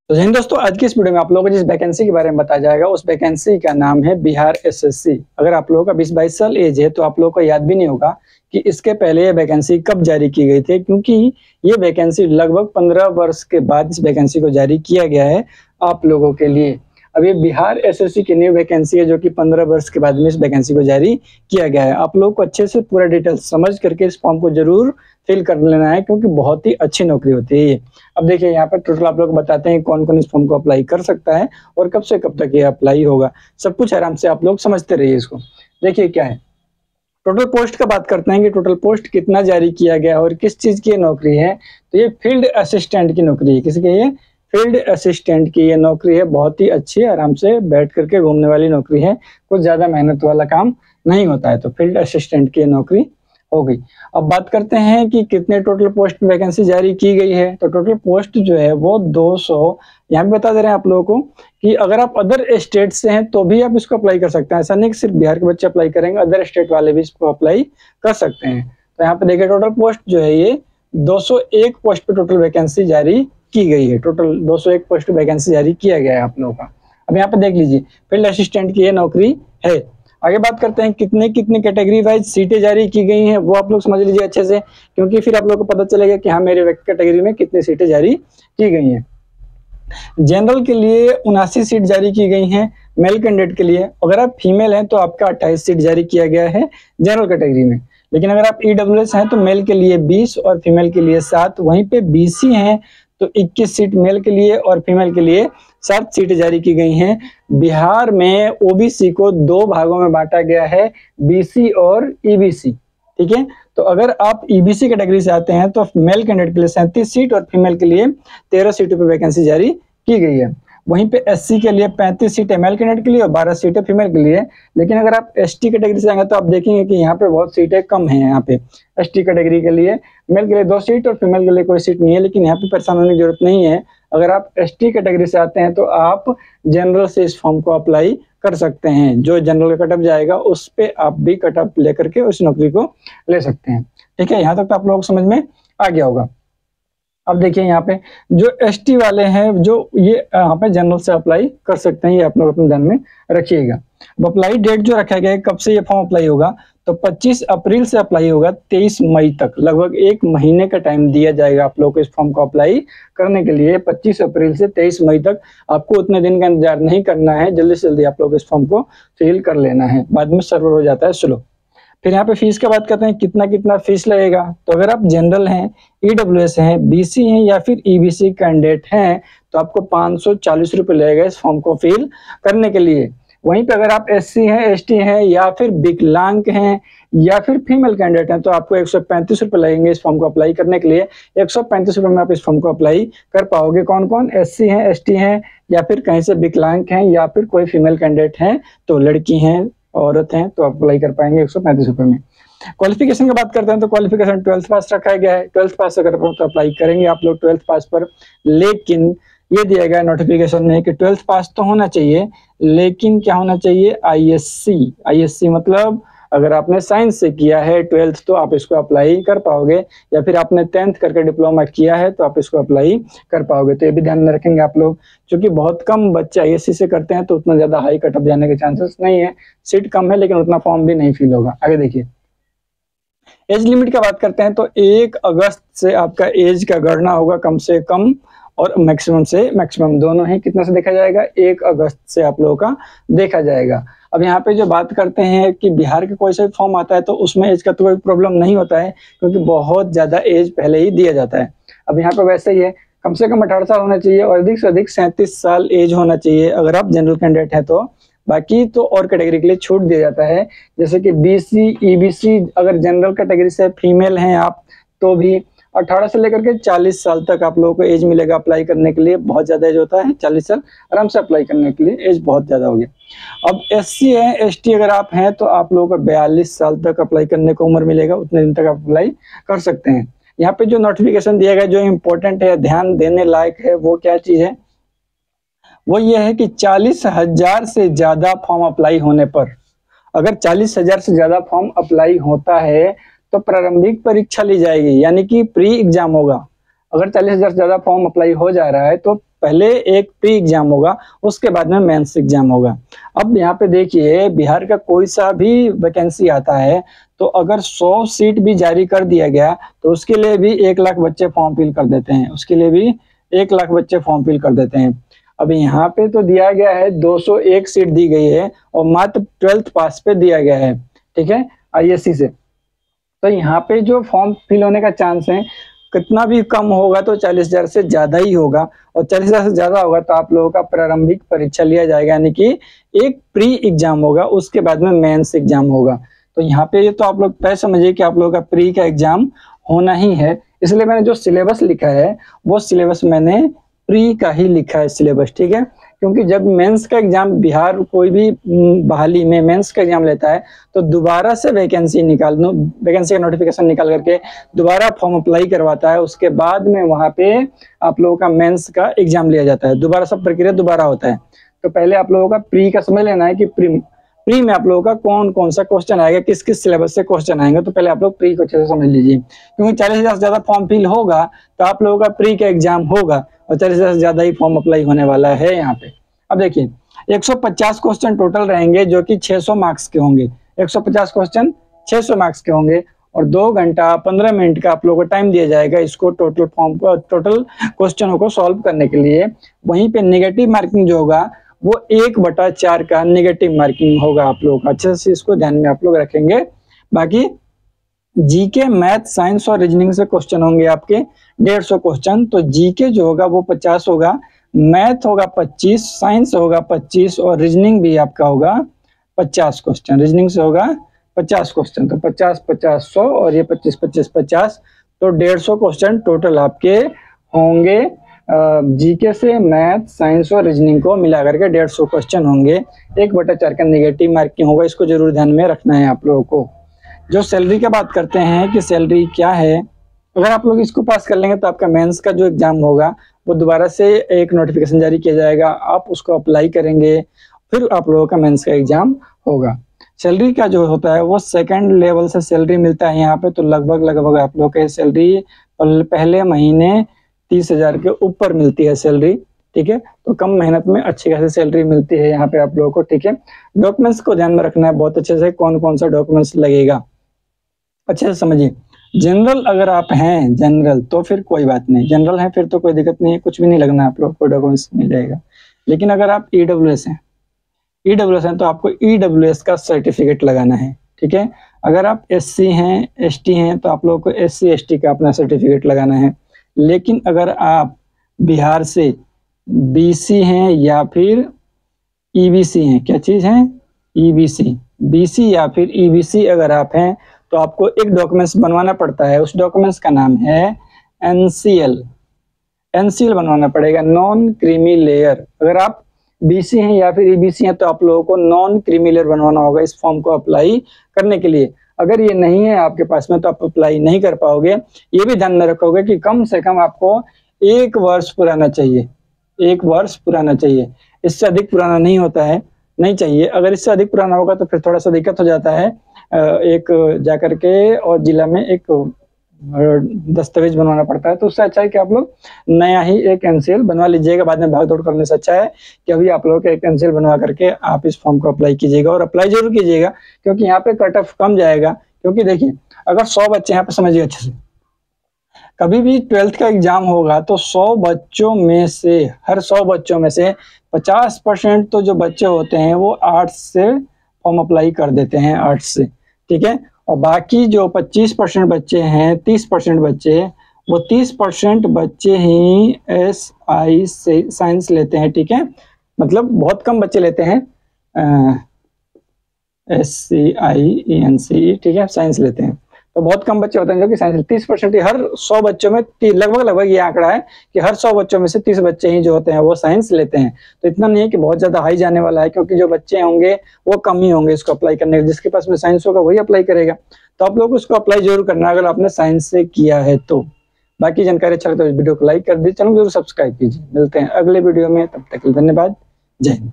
तो जिन दोस्तों, आज की इस वीडियो में आप लोगों को जिस वैकेंसी के बारे में बताया जाएगा उस वैकेंसी का नाम है बिहार एसएससी। अगर आप लोगों का 20-22 साल एज है तो आप लोगों को याद भी नहीं होगा कि इसके पहले ये वैकेंसी कब जारी की गई थी, क्योंकि ये वैकेंसी लगभग 15 वर्ष के बाद इस वैकेंसी को जारी किया गया है आप लोगों के लिए। अब ये बिहार एसएससी की न्यू वैकेंसी है जो कि 15 वर्ष के बाद में इस वैकेंसी को जारी किया गया है। आप लोगों को अच्छे से पूरा डिटेल्स समझ करके इस फॉर्म को जरूर फिल कर लेना है, क्योंकि बहुत ही अच्छी नौकरी होती है ये। अब देखिए यहाँ पर टोटल आप लोग बताते हैं कौन कौन इस फॉर्म को अप्लाई कर सकता है और कब से कब तक ये अप्लाई होगा। सब कुछ आराम से आप लोग समझते रहिए इसको। देखिए क्या है, टोटल पोस्ट का बात करते हैं कि टोटल पोस्ट कितना जारी किया गया और किस चीज की नौकरी है। तो ये फील्ड असिस्टेंट की नौकरी है। किसकी है? फील्ड असिस्टेंट की ये नौकरी है। बहुत ही अच्छी, आराम से बैठ करके घूमने वाली नौकरी है। कुछ ज्यादा मेहनत वाला काम नहीं होता है। तो फील्ड असिस्टेंट की नौकरी हो गई। अब बात करते हैं कि कितने टोटल पोस्ट में वैकेंसी जारी की गई है। तो टोटल पोस्ट जो है वो 200, यहाँ पे बता दे रहे हैं आप लोगों को कि अगर आप अदर स्टेट से हैं तो भी आप इसको अप्लाई कर सकते हैं। ऐसा नहीं कि सिर्फ बिहार के बच्चे अप्लाई करेंगे, अदर स्टेट वाले भी इसको अप्लाई कर सकते हैं। तो यहाँ पे देखिए टोटल पोस्ट जो है ये 201 पोस्ट पे टोटल वैकेंसी जारी की गई है। टोटल 201 पोस्ट वैकेंसी जारी किया गया है आप लोगों का। अब यहाँ पे देख लीजिए फील्ड असिस्टेंट की ये नौकरी है। आगे बात करते हैं कितने कितने कैटेगरी वाइज सीटें जारी की गई हैं, वो आप लोग समझ लीजिए अच्छे से, क्योंकि फिर आप लोग को पता चलेगा कि हाँ मेरे कैटेगरी में कितनी सीटें जारी की गई हैं। जनरल के लिए 79 सीट जारी की गई हैं मेल कैंडिडेट के लिए। अगर आप फीमेल हैं तो आपका 28 सीट जारी किया गया है जनरल कैटेगरी में। लेकिन अगर आप ईडब्ल्यूएस हैं तो मेल के लिए 20 और फीमेल के लिए 7। वहीं पे बीसी हैं तो 21 सीट मेल के लिए और फीमेल के लिए 7 सीटें जारी की गई हैं। बिहार में ओबीसी को 2 भागों में बांटा गया है, बीसी और ईबीसी। ठीक है, तो अगर आप ईबीसी कैटेगरी से आते हैं तो मेल कैंडिडेट के लिए 37 सीट और फीमेल के लिए 13 सीटों पर वैकेंसी जारी की गई है। वहीं पे एससी के लिए 35 सीटें मेल कैंडिडेट के लिए और 12 सीटें फीमेल के लिए। लेकिन अगर आप एसटी कैटेगरी से आएंगे तो आप देखेंगे कि यहाँ पे बहुत सीटें कम हैं। यहाँ पे एसटी कैटेगरी के लिए मेल के लिए 2 सीट और फीमेल के लिए कोई सीट नहीं है। लेकिन यहाँ पे परेशान होने की जरूरत नहीं है। अगर आप एसटी कैटेगरी से आते हैं तो आप जनरल से इस फॉर्म को अप्लाई कर सकते हैं। जो जनरल का कटअप जाएगा उस पे आप भी कटअप लेकर के उस नौकरी को ले सकते हैं। ठीक है, यहाँ तक तो आप लोगों को समझ में आ गया होगा। अब देखिए यहाँ पे जो एसटी वाले हैं जो ये यहाँ पे जनरल से अप्लाई कर सकते हैं, ये आप लोग अपने ध्यान में रखिएगा। अप्लाई डेट जो रखा गया है कब से ये फॉर्म अप्लाई होगा, तो 25 अप्रैल से अप्लाई होगा 23 मई तक। लगभग 1 महीने का टाइम दिया जाएगा आप लोग को इस फॉर्म को अप्लाई करने के लिए। 25 अप्रैल से 23 मई तक आपको उतने दिन का इंतजार नहीं करना है। जल्दी से जल्दी आप लोग इस फॉर्म को फिल कर लेना है, बाद में सर्वर हो जाता है स्लो। फिर यहाँ पे फीस की बात करते हैं कितना कितना फीस लगेगा। तो अगर आप जनरल हैं, ईडब्ल्यूएस हैं, बीसी हैं या फिर ईबीसी कैंडिडेट हैं तो आपको 540 रुपये लगेगा इस फॉर्म को फिल करने के लिए। वहीं पे अगर आप एससी हैं, एसटी हैं या फिर विकलांग हैं या फिर फीमेल कैंडिडेट हैं तो आपको 135 रुपये लगेंगे इस फॉर्म को अप्लाई करने के लिए। 135 रुपये में आप इस फॉर्म को अप्लाई कर पाओगे। कौन कौन? एससी हैं, एसटी हैं या फिर कहीं से विकलांग हैं या फिर कोई फीमेल कैंडिडेट हैं, तो लड़की हैं, औरत हैं, तो आप अप्लाई कर पाएंगे 135 रुपये में। क्वालिफिकेशन की बात करते हैं तो क्वालिफिकेशन 12th पास रखा गया है। 12th पास अगर तो अप्लाई करेंगे आप लोग 12th पास पर। लेकिन ये दिया गया नोटिफिकेशन में कि 12th पास तो होना चाहिए, लेकिन क्या होना चाहिए? आईएससी। आईएससी मतलब अगर आपने साइंस से किया है 12th तो आप इसको अप्लाई कर पाओगे, या फिर आपने 10th करके डिप्लोमा किया है तो आप इसको अप्लाई कर पाओगे। तो ये भी ध्यान में रखेंगे आप लोग, क्योंकि बहुत कम बच्चे आईएससी से करते हैं तो उतना ज्यादा हाई कटअप जाने के चांसेस नहीं है। सीट कम है लेकिन उतना फॉर्म भी नहीं फिल होगा। आगे देखिए एज लिमिट की बात करते हैं तो 1 अगस्त से आपका एज का गणना होगा, कम से कम और मैक्सिमम से मैक्सिमम दोनों ही। कितना से देखा जाएगा? 1 अगस्त से आप लोगों का देखा जाएगा। अब यहाँ पे जो बात करते हैं कि बिहार के कोई सा फॉर्म आता है तो उसमें एज का तो कोई प्रॉब्लम नहीं होता है, क्योंकि बहुत ज्यादा एज पहले ही दिया जाता है। अब यहाँ पे वैसे ही है, कम से कम 18 साल होना चाहिए और अधिक से अधिक 37 साल एज होना चाहिए अगर आप जनरल कैंडिडेट है तो। बाकी तो और कैटेगरी के लिए छूट दिया जाता है, जैसे कि बीसी, ईबीसी। अगर जनरल कैटेगरी से फीमेल हैं आप तो भी 18 से लेकर के 40 साल तक आप लोगों को एज मिलेगा अप्लाई करने के लिए। बहुत ज्यादा एज होता है, 40 साल आराम से अप्लाई करने के लिए एज बहुत ज्यादा हो गया। अब एससी है, एसटी अगर आप हैं तो आप लोगों को 42 साल तक अप्लाई करने को उम्र मिलेगा, उतने दिन तक आप अप्लाई कर सकते हैं। यहाँ पे जो नोटिफिकेशन दिया गया जो इम्पोर्टेंट है, ध्यान देने लायक है, वो क्या चीज है? वो ये है कि 40,000 से ज्यादा फॉर्म अप्लाई होने पर, अगर 40,000 से ज्यादा फॉर्म अप्लाई होता है तो प्रारंभिक परीक्षा ली जाएगी, यानी कि प्री एग्जाम होगा। अगर 40,000 से ज्यादा फॉर्म अप्लाई हो जा रहा है तो पहले एक प्री एग्जाम होगा, उसके बाद में मेंस एग्जाम होगा। अब यहाँ पे देखिए बिहार का कोई सा भी वैकेंसी आता है तो अगर 100 सीट भी जारी कर दिया गया तो उसके लिए भी 1 लाख बच्चे फॉर्म फिल कर देते हैं, उसके लिए भी 1 लाख बच्चे फॉर्म फिल कर देते हैं। अब यहाँ पे तो दिया गया है 201 सीट दी गई है और मात्र 12th पास पे दिया गया है, ठीक है, ISC से। तो यहाँ पे जो फॉर्म फिल होने का चांस है कितना भी कम होगा तो 40,000 से ज्यादा ही होगा, और 40,000 से ज्यादा होगा तो आप लोगों का प्रारंभिक परीक्षा लिया जाएगा, यानी कि एक प्री एग्जाम होगा, उसके बाद में मेंस एग्जाम होगा। तो यहाँ पे ये तो आप लोग तय समझिए कि आप लोगों का प्री का एग्जाम होना ही है, इसलिए मैंने जो सिलेबस लिखा है वो सिलेबस मैंने प्री का ही लिखा है सिलेबस, ठीक है। क्योंकि जब मेंस का एग्जाम बिहार कोई भी बहाली में मेंस का एग्जाम लेता है तो दोबारा से वैकेंसी का नोटिफिकेशन निकाल करके दोबारा फॉर्म अप्लाई करवाता है, उसके बाद में वहां पे आप लोगों का मेंस का एग्जाम लिया जाता है, दोबारा सब प्रक्रिया दोबारा होता है। तो पहले आप लोगों का प्री का समझ लेना है कि प्री में आप लोगों का कौन कौन सा क्वेश्चन आएगा, किस किस सिलेबस से क्वेश्चन आएंगे, तो पहले आप लोग प्री को अच्छे से समझ लीजिए। क्योंकि 40,000 से ज्यादा फॉर्म फिल होगा तो आप लोगों का प्री का एग्जाम होगा और 40,000 से ज्यादा ही फॉर्म अप्लाई होने वाला है यहाँ पे। अब देखिए 150 क्वेश्चन टोटल रहेंगे जो कि 600 मार्क्स के होंगे, 150 क्वेश्चन 600 मार्क्स के होंगे और 2 घंटा 15 मिनट का आप लोगों को टाइम दिया जाएगा इसको टोटल क्वेश्चनों को सॉल्व करने के लिए। वहीं पे नेगेटिव मार्किंग जो होगा वो 1/4 का नेगेटिव मार्किंग होगा आप लोगों का, अच्छे से इसको ध्यान में आप लोग रखेंगे। बाकी जीके, मैथ, साइंस और रीजनिंग से क्वेश्चन होंगे आपके 150 क्वेश्चन। तो जीके जो होगा वो 50 होगा, मैथ होगा 25, साइंस होगा 25 और रीजनिंग भी आपका होगा 50 क्वेश्चन, रीजनिंग से होगा 50 क्वेश्चन। तो 50 50 100 और ये 25 25 50, तो 150 क्वेश्चन टोटल आपके होंगे। जीके से मैथ, साइंस और रीजनिंग को मिला करके 150 क्वेश्चन होंगे, 1/4 का नेगेटिव मार्किंग होगा, इसको जरूर ध्यान में रखना है आप लोगों को। जो सैलरी की बात करते हैं कि सैलरी क्या है, अगर आप लोग इसको पास कर लेंगे तो आपका मेंस का जो एग्जाम होगा वो दोबारा से एक नोटिफिकेशन जारी किया जाएगा, आप उसको अप्लाई करेंगे, फिर आप लोगों का मेंस का एग्जाम होगा। सैलरी का जो होता है वो सेकंड लेवल से सैलरी मिलता है यहाँ पे, तो लगभग आप लोग का सैलरी पहले महीने 30,000 के ऊपर मिलती है सैलरी, ठीक है। तो कम मेहनत में अच्छी खासी सैलरी मिलती है यहाँ पे आप लोगों को, ठीक है। डॉक्यूमेंट्स को ध्यान में रखना है बहुत अच्छे से, कौन कौन सा डॉक्यूमेंट्स लगेगा अच्छे से समझिए। जनरल अगर आप हैं जनरल तो फिर कोई बात नहीं, जनरल है फिर तो कोई दिक्कत नहीं है, कुछ भी नहीं लगना आप लोग को, डॉक्यूमेंट्स मिल जाएगा। लेकिन अगर आप EWS हैं तो आपको EWS का सर्टिफिकेट लगाना है, ठीक है। अगर आप SC हैं, ST हैं तो आप लोग को SC ST का अपना सर्टिफिकेट लगाना है। लेकिन अगर आप बिहार से BC हैं या फिर EBC हैं, क्या चीज है EBC, BC या फिर EBC अगर आप हैं तो आपको एक डॉक्यूमेंट्स बनवाना पड़ता है, उस डॉक्यूमेंट्स का नाम है NCL बनवाना पड़ेगा, नॉन क्रीमी लेयर। अगर आप BC हैं या फिर EBC हैं तो आप लोगों को नॉन क्रीमी लेयर बनवाना होगा इस फॉर्म को अप्लाई करने के लिए। अगर ये नहीं है आपके पास में तो आप अप्लाई नहीं कर पाओगे। ये भी ध्यान में रखोगे कि कम से कम आपको 1 वर्ष पुराना चाहिए, 1 वर्ष पुराना चाहिए, इससे अधिक पुराना नहीं होता है, नहीं चाहिए। अगर इससे अधिक पुराना होगा तो फिर थोड़ा सा दिक्कत हो जाता है, एक जाकर के और जिला में एक दस्तावेज बनवाना पड़ता है। तो उससे अच्छा है कि आप लोग नया ही एक NCL बनवा लीजिएगा, बाद में भाग दौड़ करने से अच्छा है कि अभी आप लोग एक NCL बनवा करके आप इस फॉर्म को अप्लाई कीजिएगा, और अप्लाई जरूर कीजिएगा क्योंकि यहाँ पे कट ऑफ कम जाएगा। क्योंकि देखिए अगर 100 बच्चे यहाँ पे समझिए अच्छे से, कभी भी 12th का एग्जाम होगा तो 100 बच्चों में से, हर 100 बच्चों में से 50% तो जो बच्चे होते हैं वो आर्ट्स से फॉर्म अप्लाई कर देते हैं, आर्ट्स से, ठीक है। और बाकी जो 25% बच्चे हैं, 30% बच्चे, वो 30% बच्चे ही SI से साइंस लेते हैं, ठीक है। मतलब बहुत कम बच्चे लेते हैं SCIENCE, ठीक है, साइंस लेते हैं। तो बहुत कम बच्चे होते हैं जो कि साइंस, 30% ही, हर 100 बच्चों में लगभग ये आंकड़ा है कि हर 100 बच्चों में से 30 बच्चे ही जो होते हैं वो साइंस लेते हैं। तो इतना नहीं है कि बहुत ज्यादा हाई जाने वाला है, क्योंकि जो बच्चे होंगे वो कम ही होंगे इसको अप्लाई करने के, जिसके पास में साइंस होगा वही अप्लाई करेगा। तो आप लोग उसको अप्लाई जरूर करना अगर आपने साइंस से किया है तो। बाकी जानकारी अच्छा लगता है तो वीडियो को लाइक कर दीजिए, चैनल को जरूर सब्सक्राइब कीजिए। मिलते हैं अगले वीडियो में, तब तक के लिए धन्यवाद, जय हिंद।